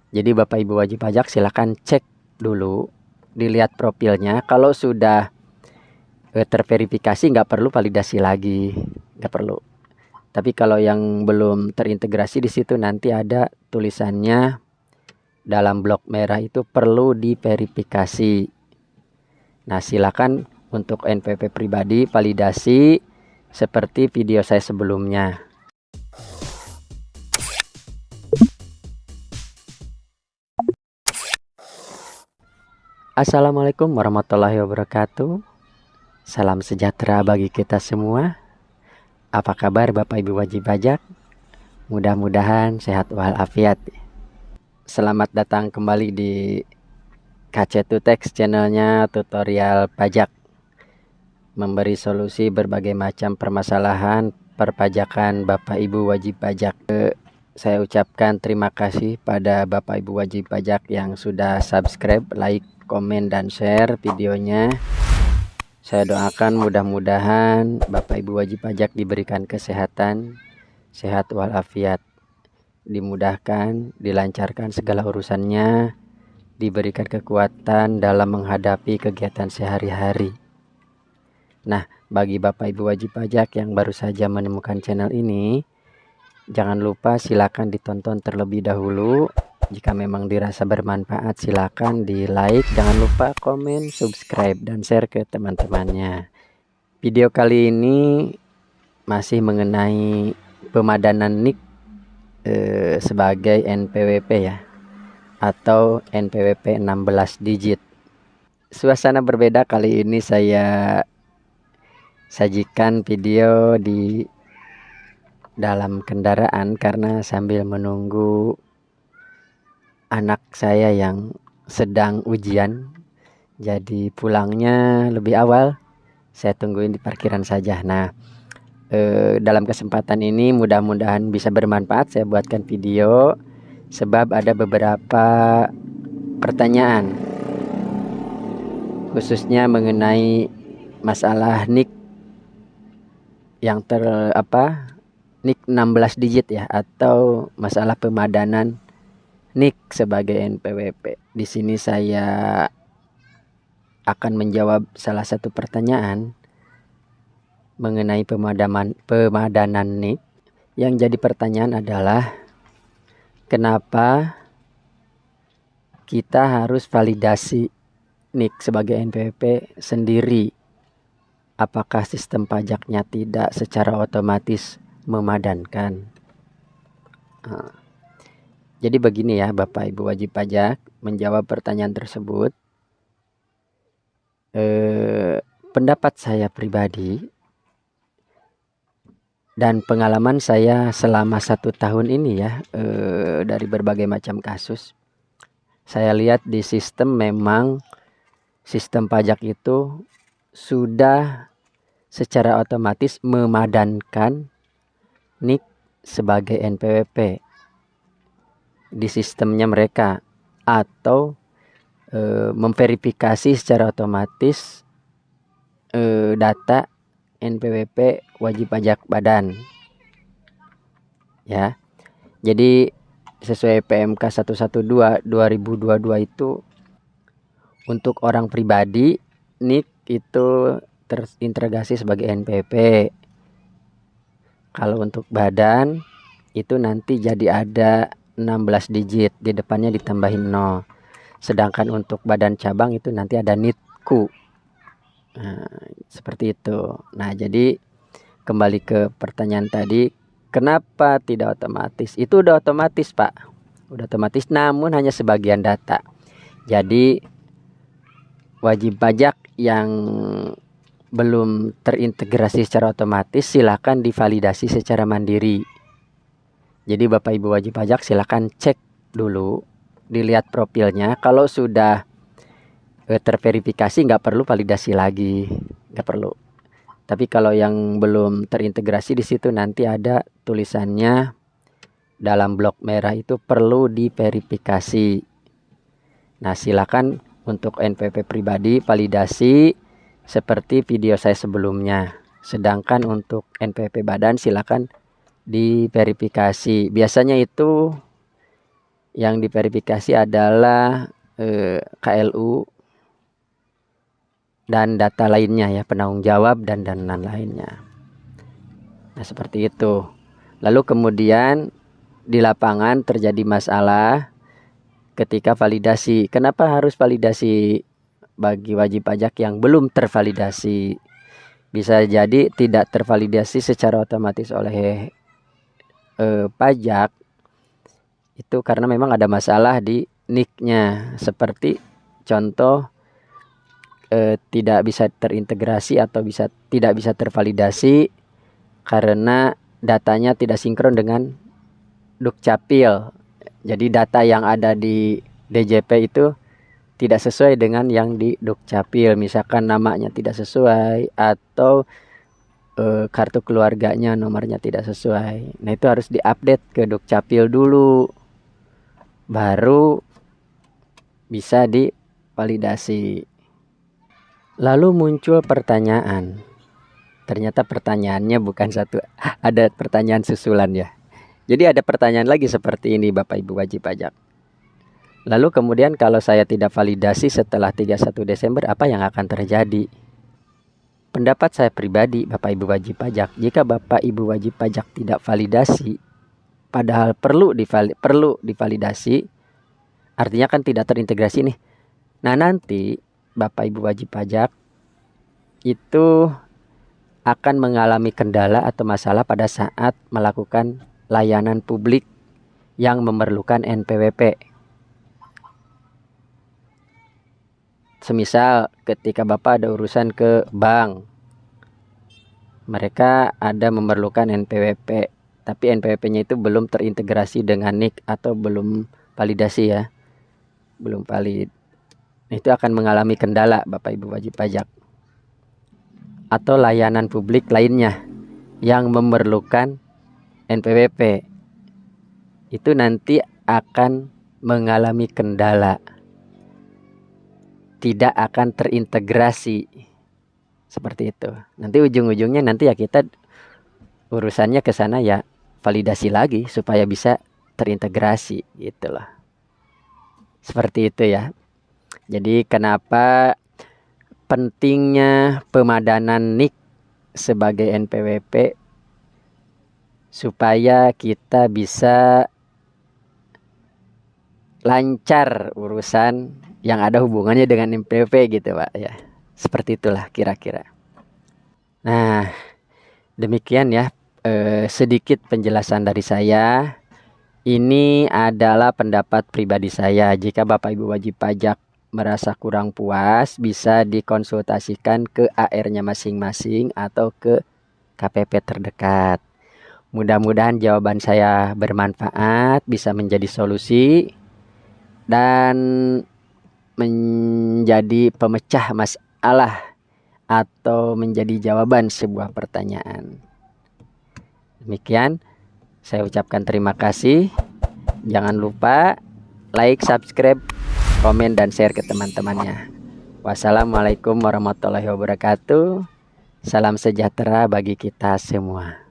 Jadi Bapak Ibu wajib pajak silakan cek dulu, dilihat profilnya. Kalau sudah terverifikasi nggak perlu validasi lagi, nggak perlu. Tapi kalau yang belum terintegrasi di situ nanti ada tulisannya dalam blok merah itu perlu diverifikasi. Nah, silakan untuk NPWP pribadi validasi seperti video saya sebelumnya. Assalamualaikum warahmatullahi wabarakatuh. Salam sejahtera bagi kita semua. Apa kabar Bapak Ibu wajib pajak? Mudah-mudahan sehat walafiat. Selamat datang kembali di KC2Tax, channelnya tutorial pajak, memberi solusi berbagai macam permasalahan perpajakan Bapak Ibu wajib pajak. Saya ucapkan terima kasih pada Bapak Ibu wajib pajak yang sudah subscribe, like, komen, dan share videonya. Saya doakan mudah-mudahan Bapak Ibu wajib pajak diberikan kesehatan, sehat walafiat, dimudahkan, dilancarkan segala urusannya, diberikan kekuatan dalam menghadapi kegiatan sehari-hari. Nah, bagi Bapak Ibu wajib pajak yang baru saja menemukan channel ini, jangan lupa silakan ditonton terlebih dahulu. Jika memang dirasa bermanfaat, silakan di like, jangan lupa komen, subscribe, dan share ke teman-temannya. Video kali ini masih mengenai pemadanan NIK sebagai NPWP ya, atau NPWP 16 digit. Suasana berbeda kali ini, saya sajikan video di dalam kendaraan karena sambil menunggu anak saya yang sedang ujian, jadi pulangnya lebih awal. Saya tungguin di parkiran saja. Nah, dalam kesempatan ini mudah-mudahan bisa bermanfaat. Saya buatkan video sebab ada beberapa pertanyaan khususnya mengenai masalah NIK yang NIK 16 digit ya, atau masalah pemadanan NIK sebagai NPWP. Di sini saya akan menjawab salah satu pertanyaan mengenai pemadanan NIK. Yang jadi pertanyaan adalah kenapa kita harus validasi NIK sebagai NPWP sendiri? Apakah sistem pajaknya tidak secara otomatis memadankan? Jadi begini ya Bapak Ibu wajib pajak, menjawab pertanyaan tersebut. Pendapat saya pribadi dan pengalaman saya selama 1 tahun ini ya, dari berbagai macam kasus, saya lihat di sistem memang sistem pajak itu sudah secara otomatis memadankan NIK sebagai NPWP di sistemnya mereka, atau memverifikasi secara otomatis data NPWP wajib pajak badan ya. Jadi sesuai PMK 112 2022 itu untuk orang pribadi NIK itu terintegrasi sebagai NPWP. Kalau untuk badan itu nanti jadi ada 16 digit, di depannya ditambahin 0. Sedangkan untuk badan cabang itu nanti ada NITKU. Nah, seperti itu. Nah, jadi kembali ke pertanyaan tadi, kenapa tidak otomatis? Itu udah otomatis, Pak. Udah otomatis, namun hanya sebagian data. Jadi wajib pajak yang belum terintegrasi secara otomatis silakan divalidasi secara mandiri. Jadi Bapak Ibu wajib pajak silakan cek dulu, dilihat profilnya. Kalau sudah terverifikasi nggak perlu validasi lagi, nggak perlu. Tapi kalau yang belum terintegrasi di situ nanti ada tulisannya dalam blok merah itu perlu diverifikasi. Nah, silakan untuk NPWP pribadi validasi seperti video saya sebelumnya. Sedangkan untuk NPWP badan silakan diverifikasi. Biasanya itu yang diverifikasi adalah KLU dan data lainnya ya, penanggung jawab dan lainnya. Nah, seperti itu. Lalu kemudian di lapangan terjadi masalah ketika validasi. Kenapa harus validasi bagi wajib pajak yang belum tervalidasi? Bisa jadi tidak tervalidasi secara otomatis oleh pajak itu karena memang ada masalah di NIK-nya. Seperti contoh tidak bisa terintegrasi atau tidak bisa tervalidasi karena datanya tidak sinkron dengan Dukcapil. Jadi data yang ada di DJP itu tidak sesuai dengan yang di Dukcapil. Misalkan namanya tidak sesuai atau kartu keluarganya nomornya tidak sesuai. Nah, itu harus diupdate ke Dukcapil dulu. Baru bisa divalidasi. Lalu muncul pertanyaan. Ternyata pertanyaannya bukan satu, ada pertanyaan susulan ya. Jadi ada pertanyaan lagi seperti ini Bapak Ibu wajib pajak. Lalu kemudian kalau saya tidak validasi setelah 31 Desember, apa yang akan terjadi? Pendapat saya pribadi Bapak Ibu wajib pajak, jika Bapak Ibu wajib pajak tidak validasi, padahal perlu divalidasi, artinya kan tidak terintegrasi nih. Nah, nanti Bapak Ibu wajib pajak itu akan mengalami kendala atau masalah pada saat melakukan layanan publik yang memerlukan NPWP. Semisal ketika Bapak ada urusan ke bank, mereka ada memerlukan NPWP, tapi NPWP-nya itu belum terintegrasi dengan NIK atau belum validasi ya, belum valid. Itu akan mengalami kendala Bapak Ibu wajib pajak. Atau layanan publik lainnya yang memerlukan NPWP, itu nanti akan mengalami kendala, tidak akan terintegrasi. Seperti itu. Nanti ujung-ujungnya nanti ya kita urusannya ke sana ya validasi lagi supaya bisa terintegrasi gitu loh. Seperti itu ya. Jadi kenapa pentingnya pemadanan NIK sebagai NPWP supaya kita bisa lancar urusan yang ada hubungannya dengan NPWP gitu Pak ya. Seperti itulah kira-kira. Nah, demikian ya sedikit penjelasan dari saya. Ini adalah pendapat pribadi saya. Jika Bapak Ibu wajib pajak merasa kurang puas, bisa dikonsultasikan ke AR-nya masing-masing atau ke KPP terdekat. Mudah-mudahan jawaban saya bermanfaat, bisa menjadi solusi dan menjadi pemecah masalah atau menjadi jawaban sebuah pertanyaan. Demikian, saya ucapkan terima kasih. Jangan lupa like, subscribe, komen, dan share ke teman-temannya. Wassalamualaikum warahmatullahi wabarakatuh. Salam sejahtera bagi kita semua.